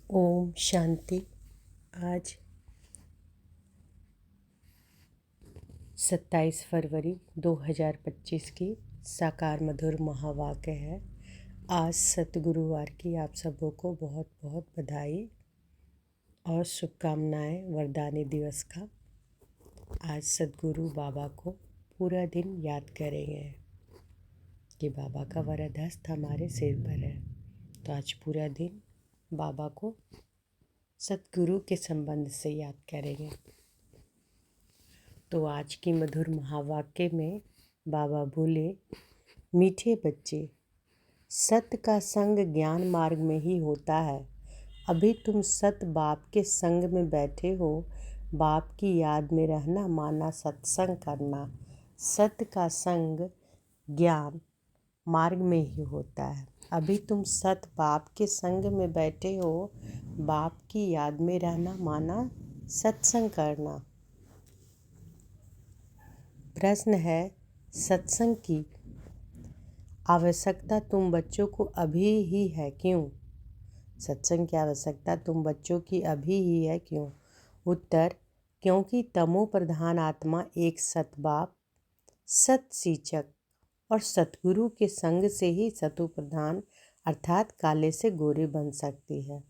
ओम शांति। आज 27 फरवरी 2025 की साकार मधुर महावाक्य है। आज सतगुरुवार की आप सबों को बहुत बहुत बधाई और शुभकामनाएं वरदानी दिवस का। आज सतगुरु बाबा को पूरा दिन याद करेंगे कि बाबा का वरद हस्त हमारे सिर पर है। तो आज पूरा दिन बाबा को सतगुरु के संबंध से याद करेंगे। तो आज की मधुर महावाक्य में बाबा बोले, मीठे बच्चे, सत्य का संग ज्ञान मार्ग में ही होता है। अभी तुम सत बाप के संग में बैठे हो। बाप की याद में रहना माना सत्संग करना। सत्य का संग ज्ञान मार्ग में ही होता है। अभी तुम सत बाप के संग में बैठे हो। बाप की याद में रहना माना सत्संग करना। प्रश्न है, सत्संग की आवश्यकता तुम बच्चों को अभी ही है क्यों? सत्संग की आवश्यकता तुम बच्चों की अभी ही है क्यों? उत्तर, क्योंकि तमो प्रधान आत्मा एक सतबाप, सत शिक्षक और सतगुरु के संग से ही सतो प्रधान अर्थात काले से गोरे बन सकती है।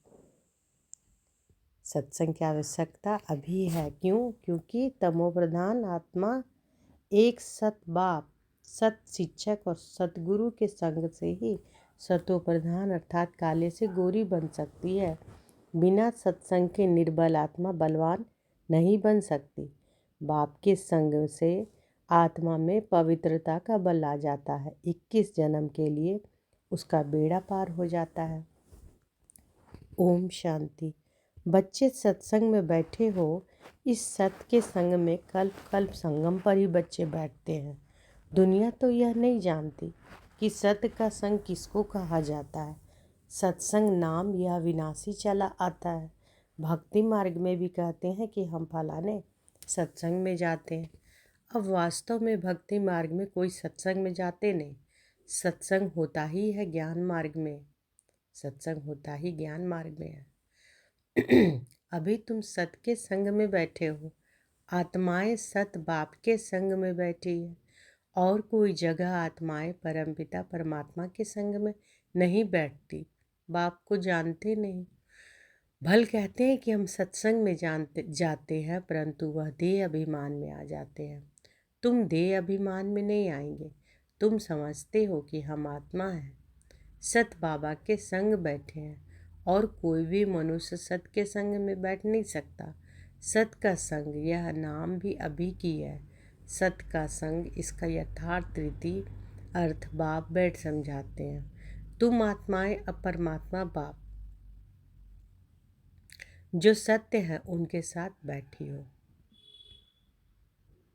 सत्संग की आवश्यकता अभी है क्यों? क्योंकि तमो प्रधान आत्मा एक सत बाप, सत शिक्षक और सतगुरु के संग से ही सतो प्रधान अर्थात काले से गोरी बन सकती है। बिना सत्संग के निर्बल आत्मा बलवान नहीं बन सकती। बाप के संग से आत्मा में पवित्रता का बल आ जाता है। 21 जन्म के लिए उसका बेड़ा पार हो जाता है। ओम शांति। बच्चे सत्संग में बैठे हो। इस सत्य के संग में कल्प कल्प संगम पर ही बच्चे बैठते हैं। दुनिया तो यह नहीं जानती कि सत्य का संग किसको कहा जाता है। सत्संग नाम यह विनाशी चला आता है। भक्ति मार्ग में भी कहते हैं कि हम फलाने सत्संग में जाते हैं। अब वास्तव में भक्ति मार्ग में कोई सत्संग में जाते नहीं। सत्संग होता ही है ज्ञान मार्ग में। सत्संग होता ही ज्ञान मार्ग में है। अभी तुम सत के संग में बैठे हो। आत्माएं सत बाप के संग में बैठी है। और कोई जगह आत्माएं परमपिता परमात्मा के संग में नहीं बैठती। बाप को जानते नहीं। भल कहते हैं कि हम सत्संग में जाते हैं, परंतु वह देह अभिमान में आ जाते हैं। तुम देह अभिमान में नहीं आएंगे। तुम समझते हो कि हम आत्मा हैं, सत बाबा के संग बैठे हैं और कोई भी मनुष्य सत के संग में बैठ नहीं सकता। सत का संग यह नाम भी अभी की है। सत का संग इसका यथार्थ रीति अर्थ बाप बैठ समझाते हैं। तुम आत्माएं अपरमात्मा बाप जो सत्य है उनके साथ बैठी हो।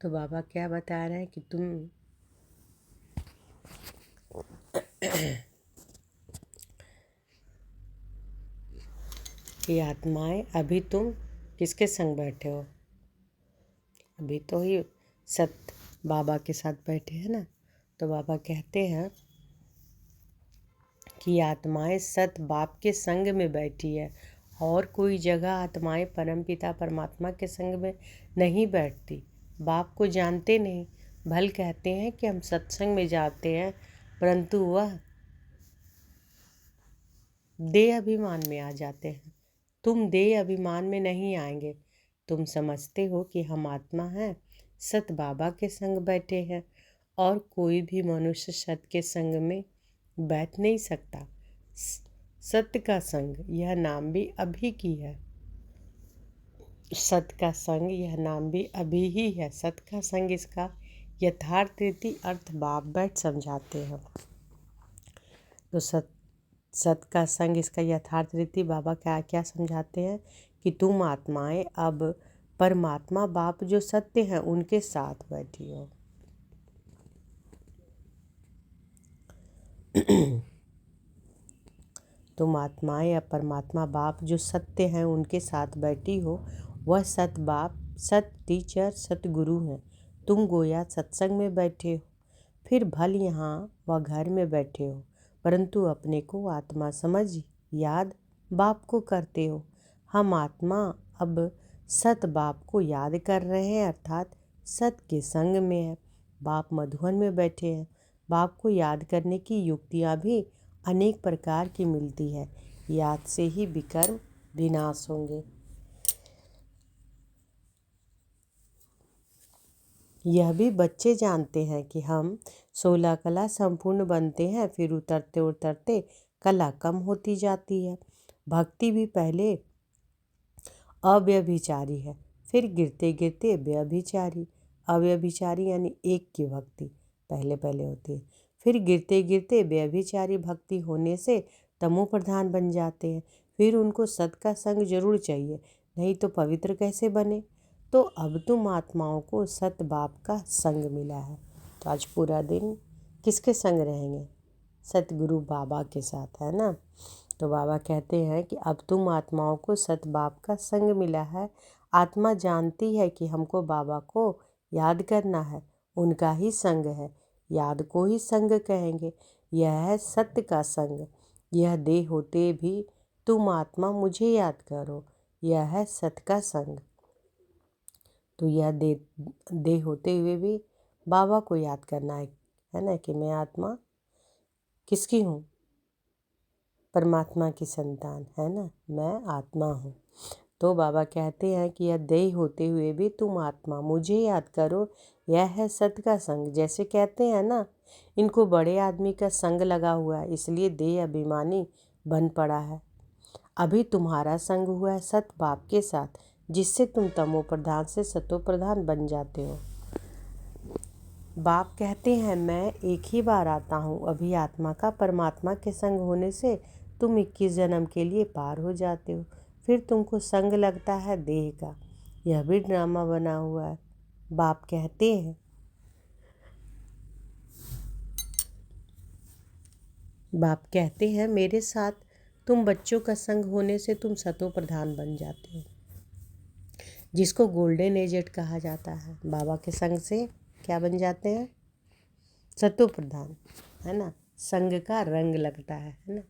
तो बाबा क्या बता रहे हैं कि तुम कि आत्माएं अभी तुम किसके संग बैठे हो? अभी तो ही सत बाबा के साथ बैठे हैं ना। तो बाबा कहते हैं कि आत्माएं सत बाप के संग में बैठी है और कोई जगह आत्माएं परमपिता परमात्मा के संग में नहीं बैठती। बाप को जानते नहीं। भल कहते हैं कि हम सत्संग में जाते हैं, परंतु वह देह अभिमान में आ जाते हैं। तुम देह अभिमान में नहीं आएंगे। तुम समझते हो कि हम आत्मा हैं, सत बाबा के संग बैठे हैं और कोई भी मनुष्य सत के संग में बैठ नहीं सकता। सत्य का संग यह नाम भी अभी की है। सत का संग यह नाम भी अभी ही है। सत का संग इसका यथार्थ रीति अर्थ बाप बैठ समझाते हैं। तो सत का संग इसका यथार्थ रीति बाबा क्या क्या समझाते हैं कि तुम आत्माएं अब परमात्मा बाप जो सत्य हैं उनके साथ बैठी हो। तुम आत्माएं अब परमात्मा बाप जो सत्य हैं उनके साथ बैठी हो। वह सत बाप, सत टीचर, सतगुरु हैं। तुम गोया सत्संग में बैठे हो। फिर भल यहाँ व घर में बैठे हो, परंतु अपने को आत्मा समझ याद बाप को करते हो। हम आत्मा अब सत बाप को याद कर रहे हैं, अर्थात सत के संग में है। बाप मधुवन में बैठे हैं। बाप को याद करने की युक्तियाँ भी अनेक प्रकार की मिलती है। याद से ही विकर्म विनाश होंगे। यह भी बच्चे जानते हैं कि हम 16 कला संपूर्ण बनते हैं, फिर उतरते उतरते कला कम होती जाती है। भक्ति भी पहले अव्यभिचारी है, फिर गिरते गिरते व्यभिचारी। अव्यभिचारी यानी एक की भक्ति पहले पहले होती है, फिर गिरते गिरते व्यभिचारी भक्ति होने से तमो प्रधान बन जाते हैं। फिर उनको सत का संग जरूर चाहिए, नहीं तो पवित्र कैसे बने। तो अब तुम आत्माओं को सत बाप का संग मिला है, तो आज पूरा दिन किसके संग रहेंगे? सतगुरु बाबा के साथ, है ना। तो बाबा कहते हैं कि अब तुम आत्माओं को सत बाप का संग मिला है। आत्मा जानती है कि हमको बाबा को याद करना है, उनका ही संग है, याद को ही संग कहेंगे। यह है सत्य का संग। यह देह होते भी तुम आत्मा मुझे याद करो, यह है सत्य का संग। तो यह देह होते हुए भी बाबा को याद करना है ना, कि मैं आत्मा किसकी हूँ? परमात्मा की संतान, है ना, मैं आत्मा हूँ। तो बाबा कहते हैं कि यह देह होते हुए भी तुम आत्मा मुझे याद करो, यह है सत्य का संग। जैसे कहते हैं ना, इनको बड़े आदमी का संग लगा हुआ है, इसलिए देह अभिमानी बन पड़ा है। अभी तुम्हारा संग हुआ है सत बाप के साथ, जिससे तुम तमो प्रधान से सतो प्रधान बन जाते हो। बाप कहते हैं मैं एक ही बार आता हूँ। अभी आत्मा का परमात्मा के संग होने से तुम 21 जन्म के लिए पार हो जाते हो। फिर तुमको संग लगता है देह का। यह भी ड्रामा बना हुआ है। बाप कहते हैं मेरे साथ तुम बच्चों का संग होने से तुम सतो प्रधान बन जाते हो, जिसको गोल्डन एजेड कहा जाता है। बाबा के संग से क्या बन जाते हैं? सतो प्रधान, है ना। संग का रंग लगता है ना।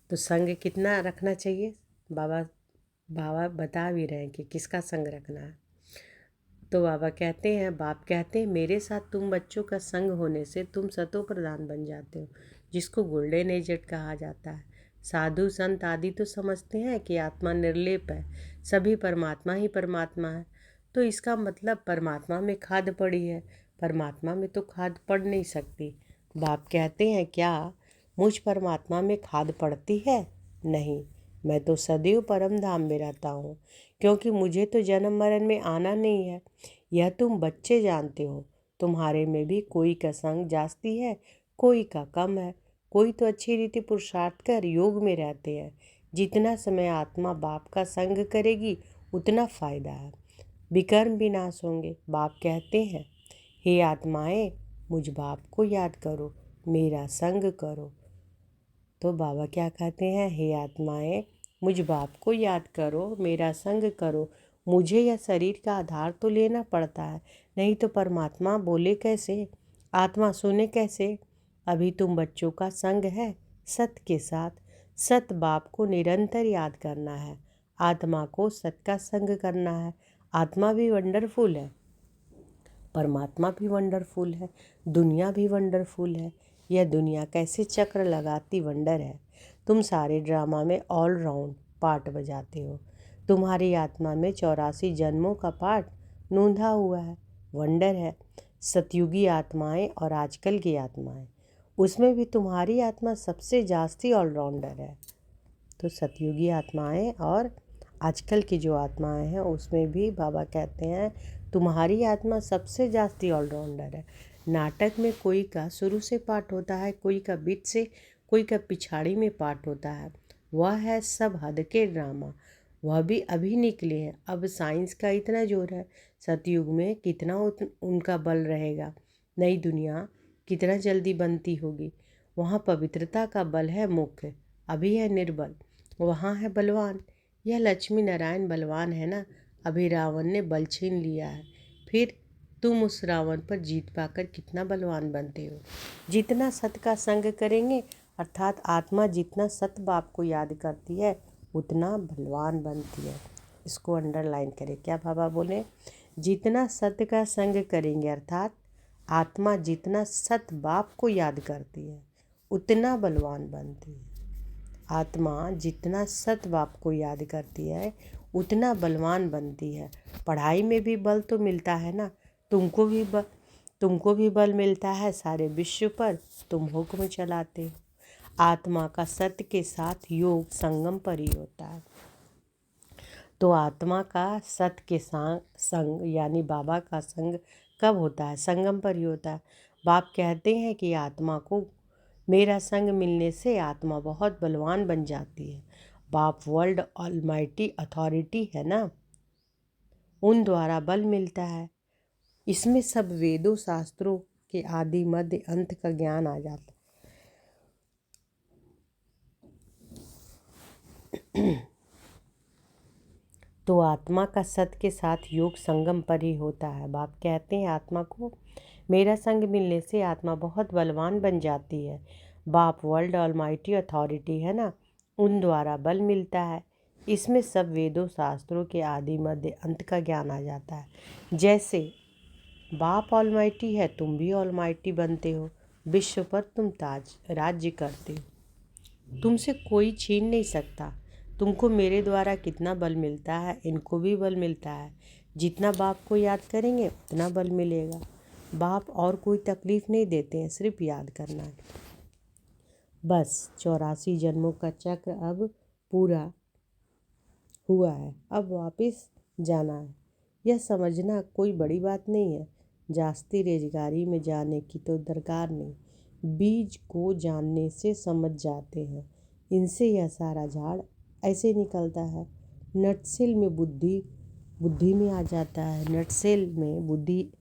तो संग कितना रखना चाहिए? बाबा बता भी रहे हैं कि किसका संग रखना है। तो बाप कहते हैं मेरे साथ तुम बच्चों का संग होने से तुम सतो प्रधान बन जाते हो, जिसको गोल्डन एजेड कहा जाता है। साधु संत आदि तो समझते हैं कि आत्मा निर्लेप है, सभी परमात्मा ही परमात्मा है। तो इसका मतलब परमात्मा में खाद पड़ी है, परमात्मा में तो खाद पड़ नहीं सकती। बाप कहते हैं क्या मुझ परमात्मा में खाद पड़ती है? नहीं, मैं तो सदैव परम धाम में रहता हूँ, क्योंकि मुझे तो जन्म मरण में आना नहीं है। यह तुम बच्चे जानते हो। तुम्हारे में भी कोई का संग जास्ती है, कोई का कम है। कोई तो अच्छी रीति पुरुषार्थ कर योग में रहते हैं। जितना समय आत्मा बाप का संग करेगी उतना फायदा है, विकर्म विनाश होंगे। बाप कहते हैं हे आत्माएं, मुझ बाप को याद करो, मेरा संग करो। तो बाबा क्या कहते हैं? हे आत्माएं, मुझ बाप को याद करो, मेरा संग करो। मुझे यह शरीर का आधार तो लेना पड़ता है, नहीं तो परमात्मा बोले कैसे, आत्मा सुने कैसे। अभी तुम बच्चों का संग है सत के साथ। सत बाप को निरंतर याद करना है, आत्मा को सत का संग करना है। आत्मा भी वंडरफुल है, परमात्मा भी वंडरफुल है, दुनिया भी वंडरफुल है। यह दुनिया कैसे चक्र लगाती वंडर है। तुम सारे ड्रामा में ऑल राउंड पार्ट बजाते हो। तुम्हारी आत्मा में 84 जन्मों का पार्ट नोंधा हुआ है, वंडर है। सतयुगी आत्माएं और आजकल की आत्माएं, उसमें भी तुम्हारी आत्मा सबसे जास्ती ऑलराउंडर है। तो सतयुगी आत्माएं और आजकल की जो आत्माएं हैं उसमें भी बाबा कहते हैं तुम्हारी आत्मा सबसे जास्ती ऑलराउंडर है। नाटक में कोई का शुरू से पार्ट होता है, कोई का बीच से, कोई का पिछाड़ी में पार्ट होता है। वह है सब हद के ड्रामा, वह भी अभी निकले हैं। अब साइंस का इतना जोर है, सतयुग में कितना उनका बल रहेगा। नई दुनिया कितना जल्दी बनती होगी। वहाँ पवित्रता का बल है मुख्य, अभी है निर्बल, वहाँ है बलवान। यह लक्ष्मी नारायण बलवान है ना, अभी रावण ने बल छीन लिया है। फिर तुम उस रावण पर जीत पाकर कितना बलवान बनते हो। जितना सत का संग करेंगे अर्थात आत्मा जितना सत बाप को याद करती है उतना बलवान बनती है। इसको अंडरलाइन करें। क्या बाबा बोले? जितना सत्य का संग करेंगे, अर्थात आत्मा जितना सत बाप को याद करती है उतना बलवान बनती है। आत्मा जितना सत बाप को याद करती है उतना बलवान बनती है। पढ़ाई में भी बल तो मिलता है ना, तुमको भी बल मिलता है सारे विश्व पर, तुम हुक्म चलाते हो। आत्मा का सत्य के साथ योग संगम पर ही होता है। तो आत्मा का सत्य के संग यानी बाबा का संग कब होता है? संगम पर ही होता है। बाप कहते हैं कि आत्मा को मेरा संग मिलने से आत्मा बहुत बलवान बन जाती है। बाप वर्ल्ड ऑलमाइटी अथॉरिटी है ना, उन द्वारा बल मिलता है। इसमें सब वेदों शास्त्रों के आदि मध्य अंत का ज्ञान आ जाता है। तो आत्मा का सत्य के साथ योग संगम पर ही होता है। बाप कहते हैं आत्मा को मेरा संग मिलने से आत्मा बहुत बलवान बन जाती है। बाप वर्ल्ड ऑलमाइटी अथॉरिटी है ना, उन द्वारा बल मिलता है। इसमें सब वेदों शास्त्रों के आदि मध्य अंत का ज्ञान आ जाता है। जैसे बाप ऑलमाइटी है, तुम भी ऑलमाइटी बनते हो। विश्व पर तुम ताज राज्य करते हो, तुमसे कोई छीन नहीं सकता। तुमको मेरे द्वारा कितना बल मिलता है, इनको भी बल मिलता है। जितना बाप को याद करेंगे उतना बल मिलेगा। बाप और कोई तकलीफ नहीं देते हैं, सिर्फ याद करना है। बस 84 जन्मों का चक्र अब पूरा हुआ है, अब वापस जाना है। यह समझना कोई बड़ी बात नहीं है। जास्ती रेजगारी में जाने की तो दरकार नहीं। बीज को जानने से समझ जाते हैं। इनसे यह सारा झाड़ ऐसे निकलता है। नटसेल में बुद्धि में आ जाता है। नटसेल में बुद्धि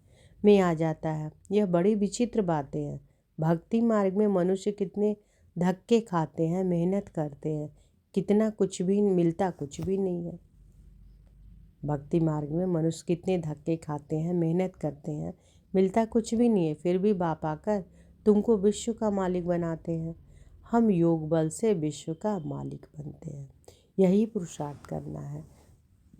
में आ जाता है। यह बड़ी विचित्र बातें हैं। भक्ति मार्ग में मनुष्य कितने धक्के खाते हैं, मेहनत करते हैं, कितना कुछ भी मिलता कुछ भी नहीं है। भक्ति मार्ग में मनुष्य कितने धक्के खाते हैं, मेहनत करते हैं, मिलता कुछ भी नहीं है। फिर भी बाप आकर तुमको विश्व का मालिक बनाते हैं। हम योग बल से विश्व का मालिक बनते हैं। यही पुरुषार्थ करना है।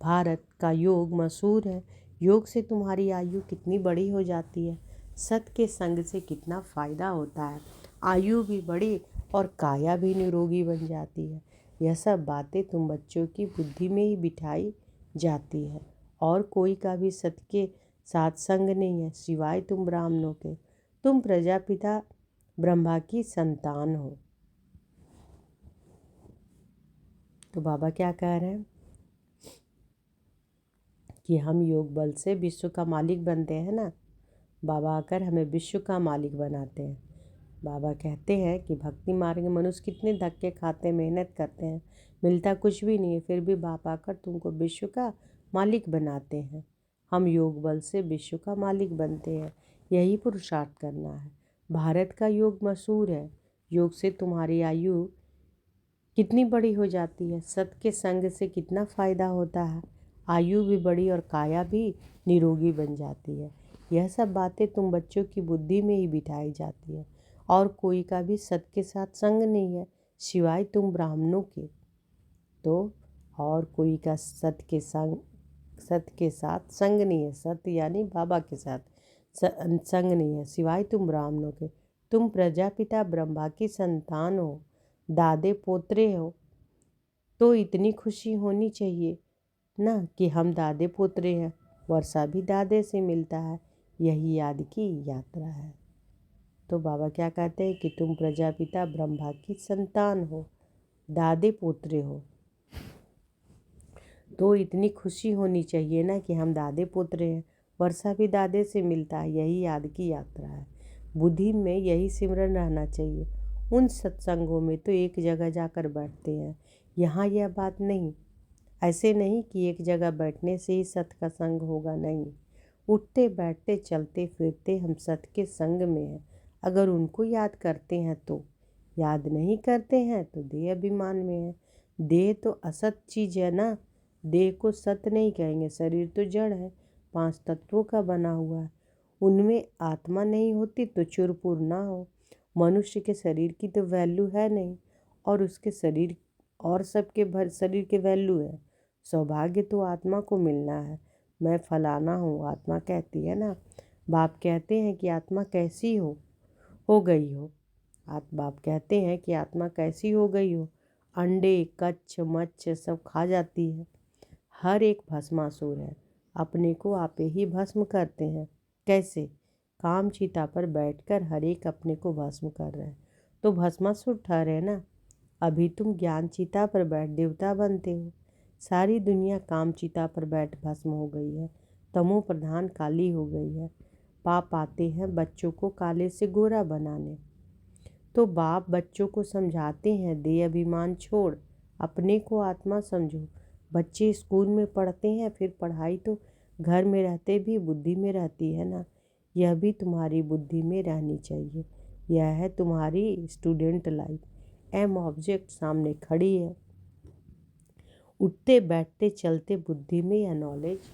भारत का योग मशहूर है। योग से तुम्हारी आयु कितनी बड़ी हो जाती है। सत के संग से कितना फ़ायदा होता है। आयु भी बढ़ी और काया भी निरोगी बन जाती है। यह सब बातें तुम बच्चों की बुद्धि में ही बिठाई जाती है। और कोई का भी सत के साथ संग नहीं है सिवाय तुम ब्राह्मणों के। तुम प्रजापिता ब्रह्मा की संतान हो। तो बाबा क्या कह रहे हैं कि हम योग बल से विश्व का मालिक बनते हैं ना। बाबा आकर हमें विश्व का मालिक बनाते हैं। बाबा कहते हैं कि भक्ति मार्ग में मनुष्य कितने धक्के खाते हैं, मेहनत करते हैं, मिलता कुछ भी नहीं है। फिर भी बाप आकर तुमको विश्व का मालिक बनाते हैं। हम योग बल से विश्व का मालिक बनते हैं। यही पुरुषार्थ करना है। भारत का योग मशहूर है। योग से तुम्हारी आयु कितनी बड़ी हो जाती है। सत के संग से कितना फ़ायदा होता है। आयु भी बड़ी और काया भी निरोगी बन जाती है। यह सब बातें तुम बच्चों की बुद्धि में ही बिठाई जाती है। और कोई का भी सत के साथ संग नहीं है सिवाय तुम ब्राह्मणों के। तो और कोई का सत के साथ संग नहीं है। सत यानी बाबा के साथ संग नहीं है सिवाय तुम ब्राह्मणों के। तुम प्रजापिता ब्रह्मा की संतान हो, दादे पोतरे हो। तो इतनी खुशी होनी चाहिए ना कि हम दादे पोतरे हैं। वर्षा भी दादे से मिलता है। यही याद की यात्रा है। तो बाबा क्या कहते हैं कि तुम प्रजापिता ब्रह्मा की संतान हो, दादे पोतरे हो। तो इतनी खुशी होनी चाहिए ना कि हम दादे पोतरे हैं। वर्षा भी दादे से मिलता है। यही याद की यात्रा है। बुद्धि में यही सिमरन रहना चाहिए। उन सत्संगों में तो एक जगह जाकर बैठते हैं। यहाँ यह बात नहीं। ऐसे नहीं कि एक जगह बैठने से ही सत का संग होगा, नहीं। उठते बैठते चलते फिरते हम सत के संग में हैं। अगर उनको याद करते हैं तो, याद नहीं करते हैं तो देह अभिमान में है। देह तो असत चीज़ है ना। देह को सत्य नहीं कहेंगे। शरीर तो जड़ है, 5 तत्वों का बना हुआ है। उनमें आत्मा नहीं होती तो चूर-पूर ना हो। मनुष्य के शरीर की तो वैल्यू है नहीं, और उसके शरीर और सबके शरीर के वैल्यू है। सौभाग्य तो आत्मा को मिलना है। मैं फलाना हूँ, आत्मा कहती है ना। बाप कहते हैं कि आत्मा कैसी हो गई हो। बाप कहते हैं कि आत्मा कैसी हो गई हो। अंडे कच्छ मच्छ सब खा जाती है। हर एक भस्मासुर है, अपने को आपे ही भस्म करते हैं। कैसे? काम चिता पर बैठकर हर एक अपने को भस्म कर रहे हैं, तो भस्मासुर ठहरे ना। अभी तुम ज्ञान चिता पर बैठ देवता बनते हो। सारी दुनिया काम चिता पर बैठ भस्म हो गई है, तमो प्रधान काली हो गई है। पाप आते हैं बच्चों को काले से गोरा बनाने, तो बाप बच्चों को समझाते हैं, दे अभिमान छोड़, अपने को आत्मा समझो। बच्चे स्कूल में पढ़ते हैं, फिर पढ़ाई तो घर में रहते भी बुद्धि में रहती है ना। यह भी तुम्हारी बुद्धि में रहनी चाहिए। यह है तुम्हारी स्टूडेंट लाइफ। एम ऑब्जेक्ट सामने खड़ी है। उठते बैठते चलते बुद्धि में यह नॉलेज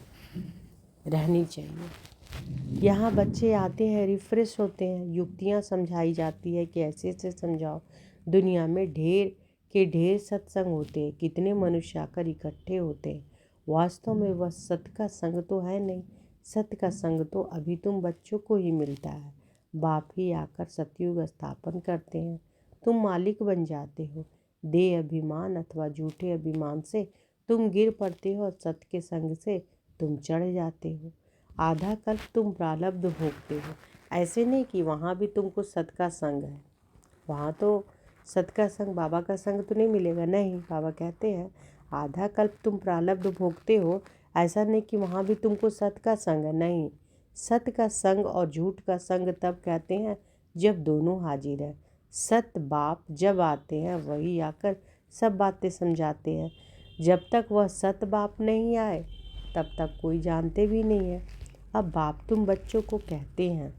रहनी चाहिए। यहाँ बच्चे आते हैं, रिफ्रेश होते हैं, युक्तियाँ समझाई जाती है कि ऐसे ऐसे समझाओ। दुनिया में ढेर सत्संग होते हैं, कितने मनुष्य आकर इकट्ठे होते हैं। वास्तव में वह सत्य का संग तो है नहीं। सत्य का संग तो अभी तुम बच्चों को ही मिलता है। बाप ही आकर सतयुग स्थापन करते हैं, तुम मालिक बन जाते हो। दे अभिमान अथवा झूठे अभिमान से तुम गिर पड़ते हो, और सत्य के संग से तुम चढ़ जाते हो। आधा कल्प तुम प्रारब्ध भोगते हो। ऐसे नहीं कि वहाँ भी तुमको सत का संग है। वहाँ तो सत का संग, बाबा का संग तो नहीं मिलेगा। नहीं, बाबा कहते हैं आधा कल्प तुम प्रारब्ध भोगते हो। ऐसा नहीं कि वहाँ भी तुमको सत का संग है। नहीं, सत का संग और झूठ का संग तब कहते हैं जब दोनों हाजिर है। सत बाप जब आते हैं वही आकर सब बातें समझाते हैं। जब तक वह सत बाप नहीं आए तब तक कोई जानते भी नहीं है। अब बाप तुम बच्चों को कहते हैं,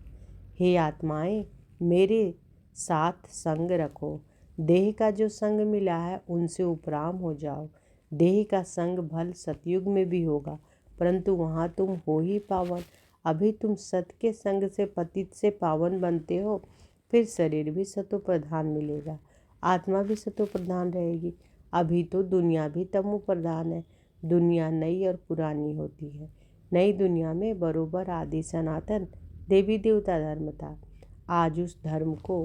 हे आत्माएं, मेरे साथ संग रखो। देह का जो संग मिला है उनसे उपराम हो जाओ। देह का संग भल सतयुग में भी होगा, परंतु वहाँ तुम हो ही पावन। अभी तुम सत के संग से पतित से पावन बनते हो, फिर शरीर भी सतो प्रधान मिलेगा, आत्मा भी सतो प्रधान रहेगी। अभी तो दुनिया भी तमो प्रधान है। दुनिया नई और पुरानी होती है। नई दुनिया में बरोबर आदि सनातन देवी देवता धर्म था। आज उस धर्म को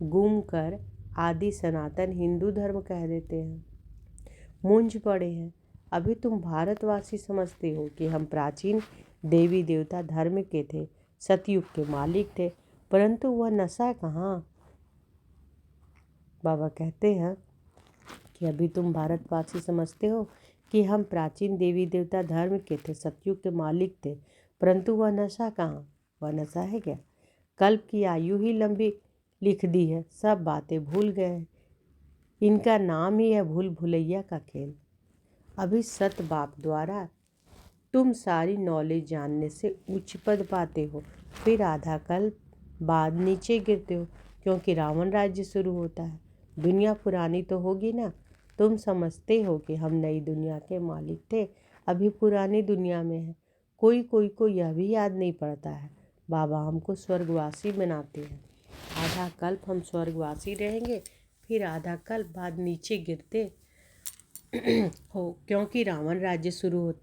गुम कर आदि सनातन हिंदू धर्म कह देते हैं। मूंझ पड़े हैं। अभी तुम भारतवासी समझते हो कि हम प्राचीन देवी देवता धर्म के थे, सतयुग के मालिक थे, परंतु वह नशा कहाँ। बाबा कहते हैं कि अभी तुम भारतवासी समझते हो कि हम प्राचीन देवी देवता धर्म के थे, सतयुग के मालिक थे, परंतु वह नशा कहाँ। वह नशा है क्या? कल्प की आयु ही लंबी लिख दी है, सब बातें भूल गए। इनका नाम ही है भूल भुलैया का खेल। अभी सत बाप द्वारा तुम सारी नॉलेज जानने से उच्च पद पाते हो, फिर आधा कल्प बाद नीचे गिरते हो, क्योंकि रावण राज्य शुरू होता है। दुनिया पुरानी तो होगी ना। तुम समझते हो कि हम नई दुनिया के मालिक थे, अभी पुरानी दुनिया में है। कोई को यह भी याद नहीं पड़ता है, बाबा हमको स्वर्गवासी बनाते हैं। आधा कल्प हम स्वर्गवासी रहेंगे, फिर आधा कल्प बाद नीचे गिरते हो, क्योंकि रावण राज्य शुरू हो।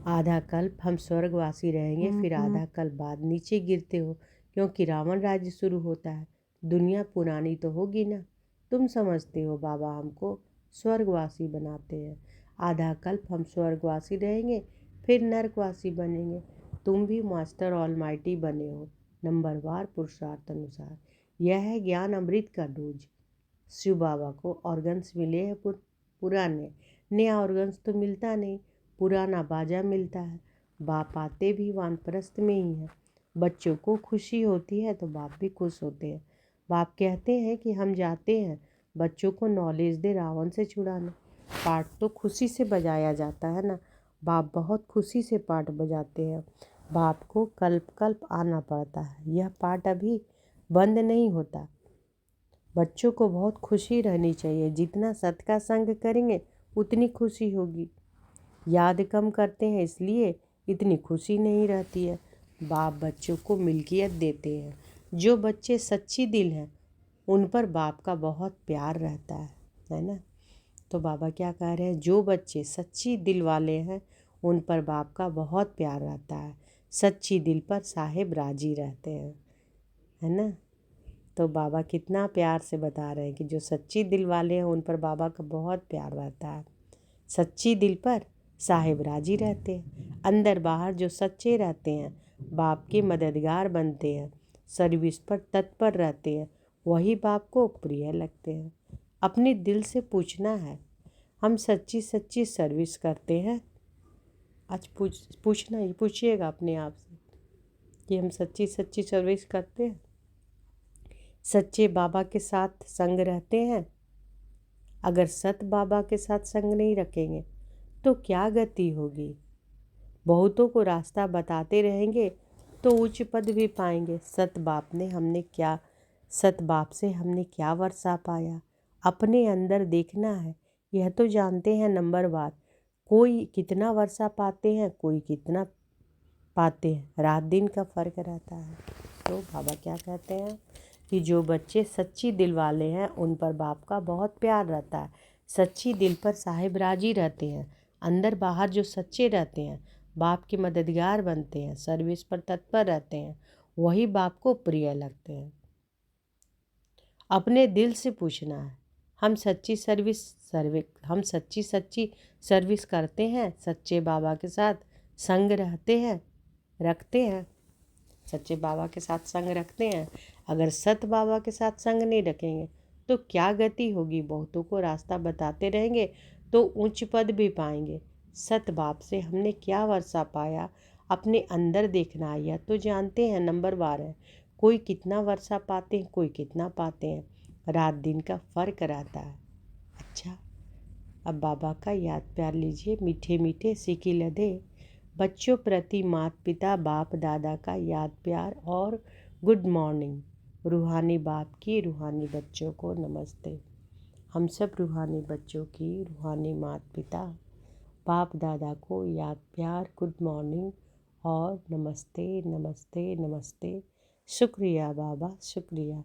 आधा कल्प हम स्वर्गवासी रहेंगे, फिर आधा कल्प बाद नीचे गिरते हो, क्योंकि रावण राज्य शुरू होता है। दुनिया पुरानी तो होगी ना। तुम समझते हो बाबा हमको स्वर्गवासी बनाते हैं। आधा कल्प हम स्वर्गवासी रहेंगे, फिर नरकवासी बनेंगे। तुम भी मास्टर ऑलमाइटी बने हो, नंबरवार पुरुषार्थ अनुसार। यह है ज्ञान अमृत का डोज। शिव बाबा को ऑर्गन्स मिले हैं पुराने, नया ऑर्गन्स तो मिलता नहीं, पुराना बाजा मिलता है। बाप आते भी वानप्रस्थ में ही है। बच्चों को खुशी होती है तो बाप भी खुश होते हैं। बाप कहते हैं कि हम जाते हैं बच्चों को नॉलेज दे रावण से छुड़ाने। पाठ तो खुशी से बजाया जाता है ना। बाप बहुत खुशी से पाठ बजाते हैं। बाप को कल्प कल्प आना पड़ता है। यह पाठ अभी बंद नहीं होता। बच्चों को बहुत खुशी रहनी चाहिए। जितना सत का संग करेंगे उतनी खुशी होगी। याद कम करते हैं इसलिए इतनी खुशी नहीं रहती है। बाप बच्चों को मिल्कियत देते हैं। जो बच्चे सच्ची दिल हैं उन पर बाप का बहुत प्यार रहता है ना। तो बाबा क्या कह रहे हैं, जो बच्चे सच्ची दिल वाले हैं उन पर बाप का बहुत प्यार रहता है, सच्ची दिल पर साहिब राजी रहते हैं, है ना। तो बाबा कितना प्यार से बता रहे हैं कि जो सच्ची दिल वाले हैं उन पर बाबा का बहुत प्यार रहता है, सच्ची दिल पर साहिब राजी रहते हैं। अंदर बाहर जो सच्चे रहते हैं बाप के मददगार बनते हैं, सर्विस पर तत्पर रहते हैं, वही बाप को प्रिय लगते हैं। अपने दिल से पूछना है, हम सच्ची सच्ची सर्विस करते हैं। आज पूछिएगा अपने आप से कि हम सच्ची सच्ची सर्विस करते हैं, सच्चे बाबा के साथ संग रहते हैं। अगर सत बाबा के साथ संग नहीं रखेंगे तो क्या गति होगी। बहुतों को रास्ता बताते रहेंगे तो उच्च पद भी पाएंगे। सत बाप से हमने क्या वर्षा पाया, अपने अंदर देखना है। यह तो जानते हैं नंबरवार, कोई कितना वर्षा पाते हैं, कोई कितना पाते हैं, रात दिन का फर्क रहता है। तो बाबा क्या कहते हैं कि जो बच्चे सच्ची दिल वाले हैं उन पर बाप का बहुत प्यार रहता है, सच्ची दिल पर साहिब राजी रहते हैं। अंदर बाहर जो सच्चे रहते हैं बाप के मददगार बनते हैं, सर्विस पर तत्पर रहते हैं, वही बाप को प्रिय लगते हैं। अपने दिल से पूछना है, हम सच्ची सर्विस करते हैं, सच्चे बाबा के साथ संग रखते हैं, सच्चे बाबा के साथ संग रखते हैं। अगर सत बाबा के साथ संग नहीं रखेंगे तो क्या गति होगी। बहुतों को रास्ता बताते रहेंगे तो उच्च पद भी पाएंगे। सत बाप से हमने क्या वर्षा पाया, अपने अंदर देखना है। यह तो जानते हैं नंबरवार है, कोई कितना वर्षा पाते हैं, कोई कितना पाते हैं, रात दिन का फर्क रहता है। अच्छा, अब बाबा का याद प्यार लीजिए। मीठे मीठे सिकी लदे बच्चों प्रति माता पिता बाप दादा का याद प्यार और गुड मॉर्निंग। रूहानी बाप की रूहानी बच्चों को नमस्ते। हम सब रूहानी बच्चों की रूहानी माता पिता बाप दादा को याद प्यार, गुड मॉर्निंग और नमस्ते नमस्ते नमस्ते। शुक्रिया बाबा, शुक्रिया।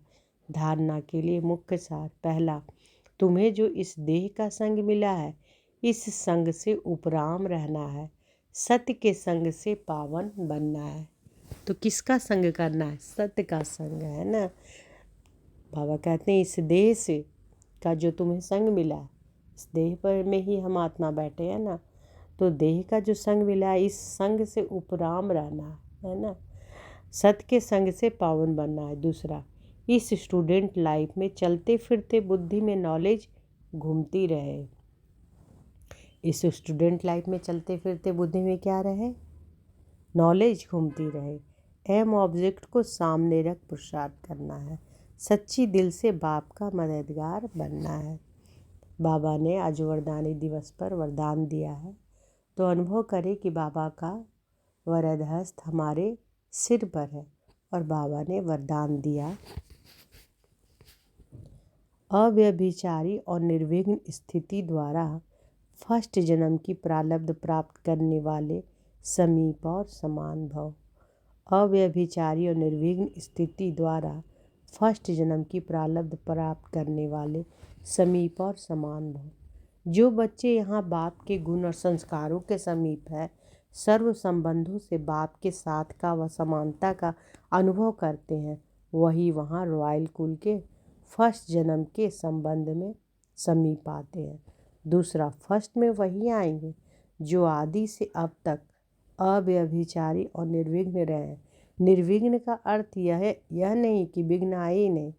धारणा के लिए मुख्य सार। पहला, तुम्हें जो इस देह का संग मिला है इस संग से उपराम रहना है, सत्य के संग से पावन बनना है। तो किसका संग करना है, सत्य का संग, है ना। बाबा कहते हैं इस देह से का जो तुम्हें संग मिला, इस देह पर में ही हम आत्मा बैठे हैं ना, तो देह का जो संग मिला है इस संग से उपराम रहना है ना, सत्य के संग से पावन बनना है। दूसरा, इस स्टूडेंट लाइफ में चलते फिरते बुद्धि में नॉलेज घूमती रहे। इस स्टूडेंट लाइफ में चलते फिरते बुद्धि में क्या रहे, नॉलेज घूमती रहे। एम ऑब्जेक्ट को सामने रख पुरुषार्थ करना है, सच्ची दिल से बाप का मददगार बनना है। बाबा ने आज वरदानी दिवस पर वरदान दिया है, तो अनुभव करें कि बाबा का वरद हस्त हमारे सिर पर है और बाबा ने वरदान दिया, अव्यभिचारी और निर्विघ्न स्थिति द्वारा फर्स्ट जन्म की प्रारब्ध प्राप्त करने वाले समीप और समान भव। अव्यभिचारी और निर्विघ्न स्थिति द्वारा फर्स्ट जन्म की प्रारब्ध प्राप्त करने वाले समीप और समान भव। जो बच्चे यहाँ बाप के गुण और संस्कारों के समीप है, सर्व संबंधों से बाप के साथ का व समानता का अनुभव करते हैं, वही वहाँ रॉयल कुल के फर्स्ट जन्म के संबंध में समीप आते हैं। दूसरा, फर्स्ट में वही आएंगे जो आदि से अब तक अव्यभिचारी और निर्विघ्न रहे। निर्विघ्न का अर्थ यह नहीं कि विघ्न आए ही नहीं,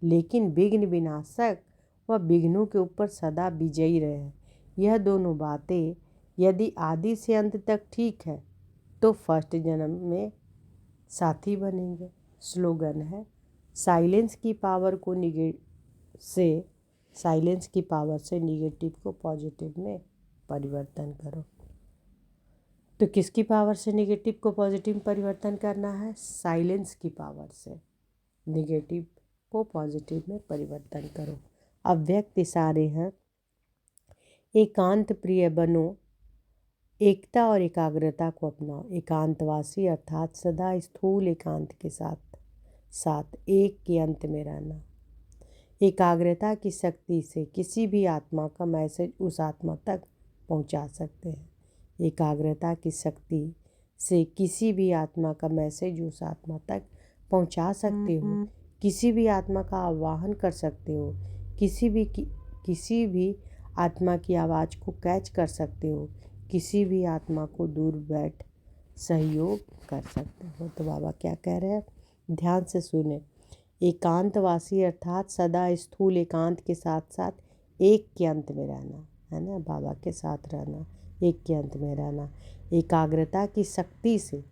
लेकिन विघ्न विनाशक व विघ्नों के ऊपर सदा विजयी रहे। यह दोनों बातें यदि आदि से अंत तक ठीक है तो फर्स्ट जन्म में साथी बनेंगे। स्लोगन है, साइलेंस की पावर से निगेटिव को पॉजिटिव में परिवर्तन करो। तो किसकी पावर से निगेटिव को पॉजिटिव परिवर्तन करना है, साइलेंस की पावर से निगेटिव को पॉजिटिव में परिवर्तन करो। अव्यक्त इशारे हैं, एकांत प्रिय बनो, एकता और एकाग्रता को अपनाओ। एकांतवासी अर्थात सदा स्थूल एकांत के साथ साथ एक के अंत में रहना। एकाग्रता की शक्ति से किसी भी आत्मा का मैसेज उस आत्मा तक पहुंचा सकते हैं। एकाग्रता की शक्ति से किसी भी आत्मा का मैसेज उस आत्मा तक पहुंचा सकते हो। किसी भी आत्मा का आवाहन कर सकते हो। किसी भी आत्मा की आवाज़ को कैच कर सकते हो। किसी भी आत्मा को दूर बैठ सहयोग कर सकते हो। तो बाबा क्या कह रहे हैं, ध्यान से सुने। एकांतवासी अर्थात सदा स्थूल एकांत के साथ साथ एक के अंत में रहना, है ना, बाबा के साथ रहना, एक के अंत में रहना। एकाग्रता की शक्ति से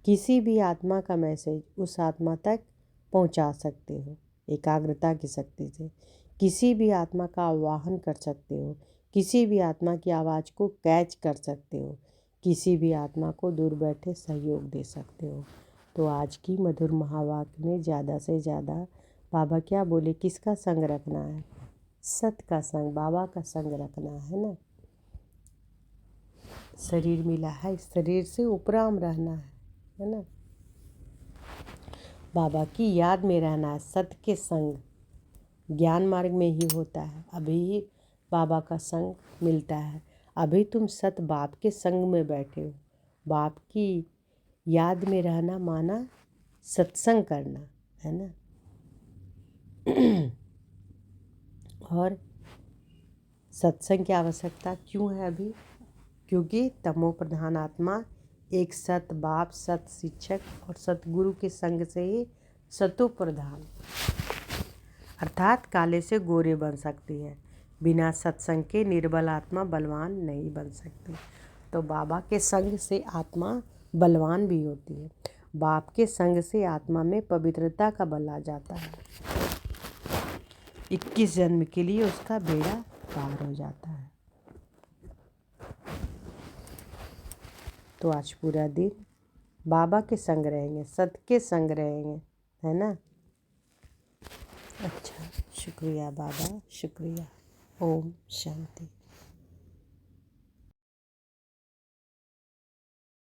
किसी भी आत्मा का मैसेज उस आत्मा तक पहुंचा सकते हो। एकाग्रता की शक्ति से किसी भी आत्मा का आवाहन कर सकते हो। किसी भी आत्मा की आवाज़ को कैच कर सकते हो। किसी भी आत्मा को दूर बैठे सहयोग दे सकते हो। तो आज की मधुर महावाक्य में ज़्यादा से ज़्यादा बाबा क्या बोले, किसका संग रखना है? सत का संग, बाबा का संग रखना है ना। शरीर मिला है, इस शरीर से उपराम रहना है ना। बाबा की याद में रहना है, सत के संग ज्ञान मार्ग में ही होता है। अभी बाबा का संग मिलता है। अभी तुम सत बाप के संग में बैठे हो। बाप की याद में रहना माना सत्संग करना, है ना। और सत्संग की आवश्यकता क्यों है अभी? क्योंकि तमो प्रधान आत्मा एक सत बाप, सत शिक्षक और सतगुरु के संग से ही सतो प्रधान अर्थात काले से गोरे बन सकती है। बिना सत्संग के निर्बल आत्मा बलवान नहीं बन सकती। तो बाबा के संग से आत्मा बलवान भी होती है। बाप के संग से आत्मा में पवित्रता का बल आ जाता है। 21 जन्म के लिए उसका बेड़ा पार हो जाता है। तो आज पूरा दिन बाबा के संग रहेंगे, सत के संग रहेंगे, है ना। अच्छा, शुक्रिया बाबा, शुक्रिया। ओम शांति।